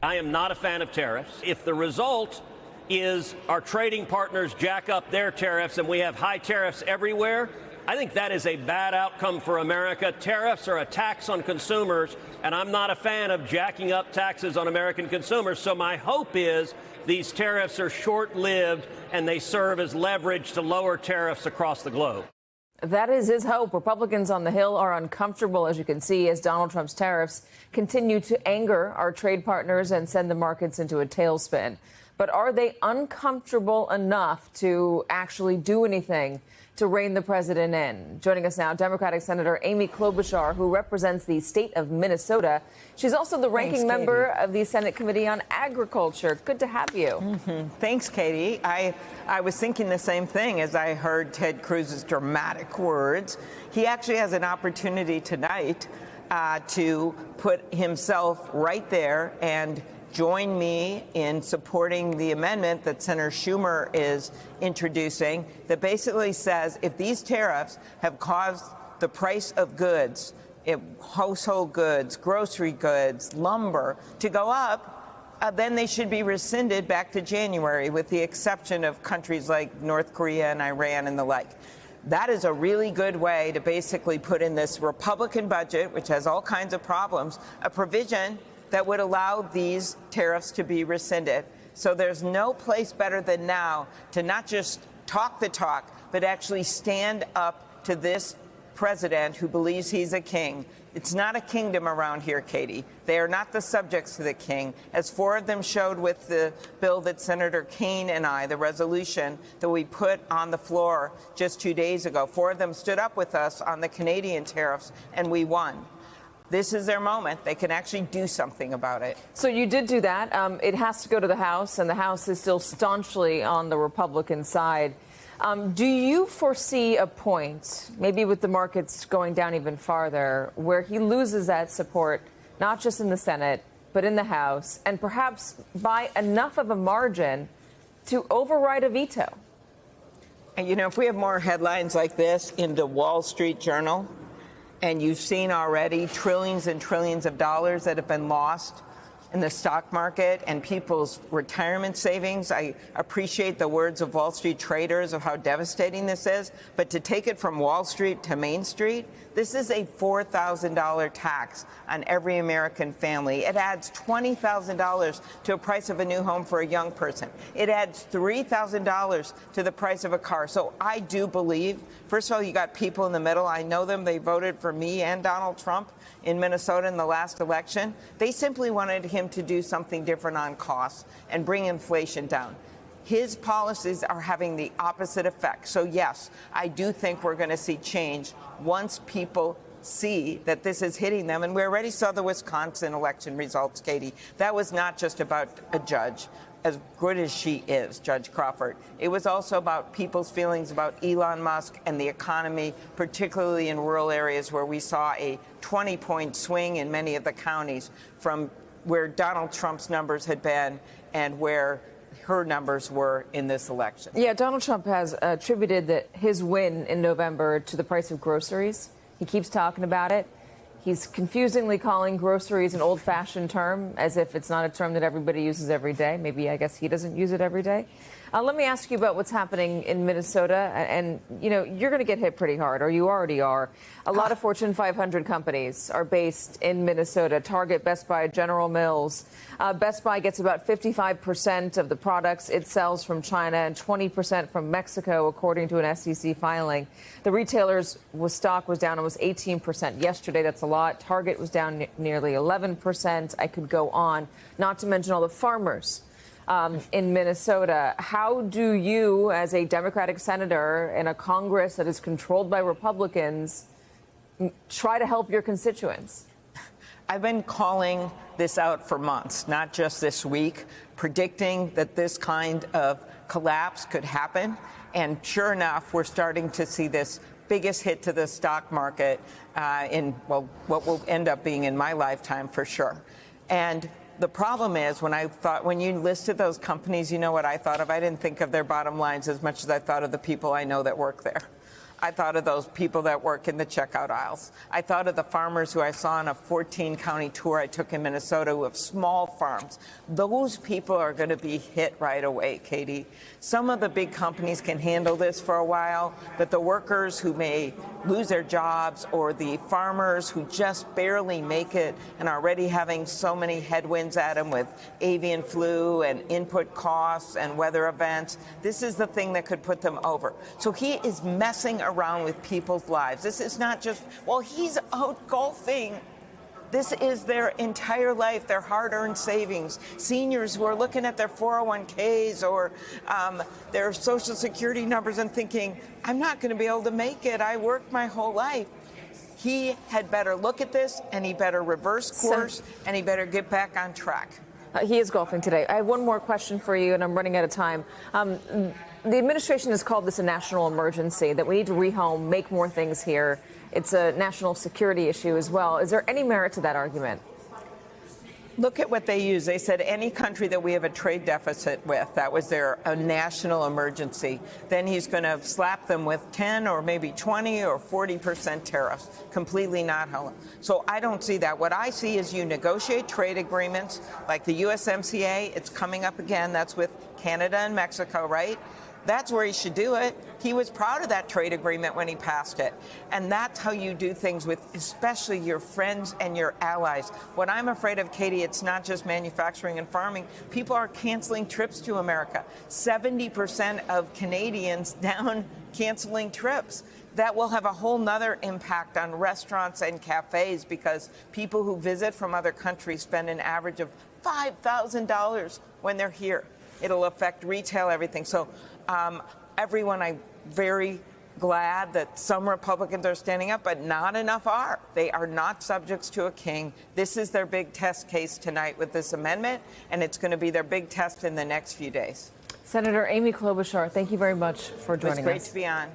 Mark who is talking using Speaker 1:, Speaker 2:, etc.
Speaker 1: I am not a fan of tariffs. If the result is our trading partners jack up their tariffs and we have high tariffs everywhere, I think that is a bad outcome for America. Tariffs are a tax on consumers, and I'm not a fan of jacking up taxes on American consumers. So my hope is these tariffs are short-lived and they serve as leverage to lower tariffs across the globe.
Speaker 2: That is his hope. Republicans on the Hill are uncomfortable, as you can see, as Donald Trump's tariffs continue to anger our trade partners and send the markets into a tailspin. But are they uncomfortable enough to actually do anything to rein the president in? Joining us now, Democratic Senator Amy Klobuchar, who represents the state of Minnesota. She's also the ranking member of the Senate Committee on Agriculture. Good to have you.
Speaker 3: Thanks, Katie. I was thinking the same thing as I heard Ted Cruz's dramatic words. He actually has an opportunity tonight to put himself right there and join me in supporting the amendment that Senator Schumer is introducing that basically says if these tariffs have caused the price of goods, household goods, grocery goods, lumber to go up, then they should be rescinded back to January, with the exception of countries like North Korea and Iran and the like. That is a really good way to basically put in this Republican budget, which has all kinds of problems, a provision that would allow these tariffs to be rescinded. So there's no place better than now to not just talk the talk, but actually stand up to this president who believes he's a king. It's not a kingdom around here, Katie. They are not the subjects of the king, as four of them showed with the bill that Senator Kaine and I, the resolution that we put on the floor just 2 days ago. Four of them stood up with us on the Canadian tariffs, and we won. This is their moment. They can actually do something about it.
Speaker 2: So you did do that. It has to go to the House, and the House is still staunchly on the Republican side. Do you foresee a point, maybe with the markets going down even farther, where he loses that support, not just in the Senate, but in the House, and perhaps by enough of a margin to override a veto?
Speaker 3: And, you know, if we have more headlines like this in the Wall Street Journal, and you've seen already trillions and trillions of dollars that have been lost in the stock market and people's retirement savings. I appreciate the words of Wall Street traders of how devastating this is, but to take it from Wall Street to Main Street, this is a $4,000 tax on every American family. It adds $20,000 to the price of a new home for a young person. It adds $3,000 to the price of a car. So I do believe, first of all, you got people in the middle. I know them. They voted for me and Donald Trump in Minnesota in the last election. They simply wanted him to do something different on costs and bring inflation down. His policies are having the opposite effect. So, yes, I do think we're going to see change once people see that this is hitting them. And we already saw the Wisconsin election results, Katie. That was not just about a judge, as good as she is, Judge Crawford. It was also about people's feelings about Elon Musk and the economy, particularly in rural areas where we saw a 20-point swing in many of the counties from where Donald Trump's numbers had been and where her numbers were in this election.
Speaker 2: Yeah, Donald Trump has attributed his win in November to the price of groceries. He keeps talking about it. He's confusingly calling groceries an old-fashioned term, as if it's not a term that everybody uses every day. Maybe, I guess, he doesn't use it every day. Let me ask you about what's happening in Minnesota. And, you know, you're going to get hit pretty hard, or you already are. A lot of Fortune 500 companies are based in Minnesota. Target, Best Buy, General Mills. Best Buy gets about 55% of the products it sells from China and 20% from Mexico, according to an SEC filing. The retailers' stock was down almost 18% yesterday. That's a lot. Target was down nearly 11%. I could go on, not to mention all the farmers in Minnesota. How do you, as a Democratic senator in a Congress that is controlled by Republicans, try to help your constituents?
Speaker 3: I've been calling this out for months, not just this week, predicting that this kind of collapse could happen. And sure enough, we're starting to see this biggest hit to the stock market in, well, what will end up being in my lifetime for sure. And the problem is, when you listed those companies, you know what I thought of? I didn't think of their bottom lines as much as I thought of the people I know that work there. I thought of those people that work in the checkout aisles. I thought of the farmers who I saw on a 14-county tour I took in Minnesota who have small farms. Those people are going to be hit right away, Katie. Some of the big companies can handle this for a while, but the workers who may lose their jobs or the farmers who just barely make it and are already having so many headwinds at them with avian flu and input costs and weather events, this is the thing that could put them over. So he is messing around with people's lives. This is not just, well, he's out golfing. This is their entire life, their hard-earned savings. Seniors who are looking at their 401ks or their Social Security numbers and thinking, I'm not going to be able to make it. I worked my whole life. He had better look at this, and he better reverse course, and he better get back on track.
Speaker 2: He is golfing today. I have one more question for you, and I'm running out of time. The administration has called this a national emergency, that we need to rehome, make more things here. It's a national security issue as well. Is there any merit to that argument?
Speaker 3: Look at what they used. They said any country that we have a trade deficit with, that was a national emergency. Then he's going to slap them with 10 or maybe 20 or 40% tariffs. Completely not how. So I don't see that. What I see is you negotiate trade agreements like the USMCA. It's coming up again. That's with Canada and Mexico, right? That's where he should do it. He was proud of that trade agreement when he passed it. And that's how you do things with especially your friends and your allies. What I'm afraid of, Katie, it's not just manufacturing and farming. People are canceling trips to America. 70% of Canadians down canceling trips. That will have a whole nother impact on restaurants and cafes because people who visit from other countries spend an average of $5,000 when they're here. It'll affect retail, everything. So everyone, I'm very glad that some Republicans are standing up, but not enough are. They are not subjects to a king. This is their big test case tonight with this amendment, and it's going to be their big test in the next few days.
Speaker 2: Senator Amy Klobuchar, thank you very much for joining us.
Speaker 3: It was great to be on.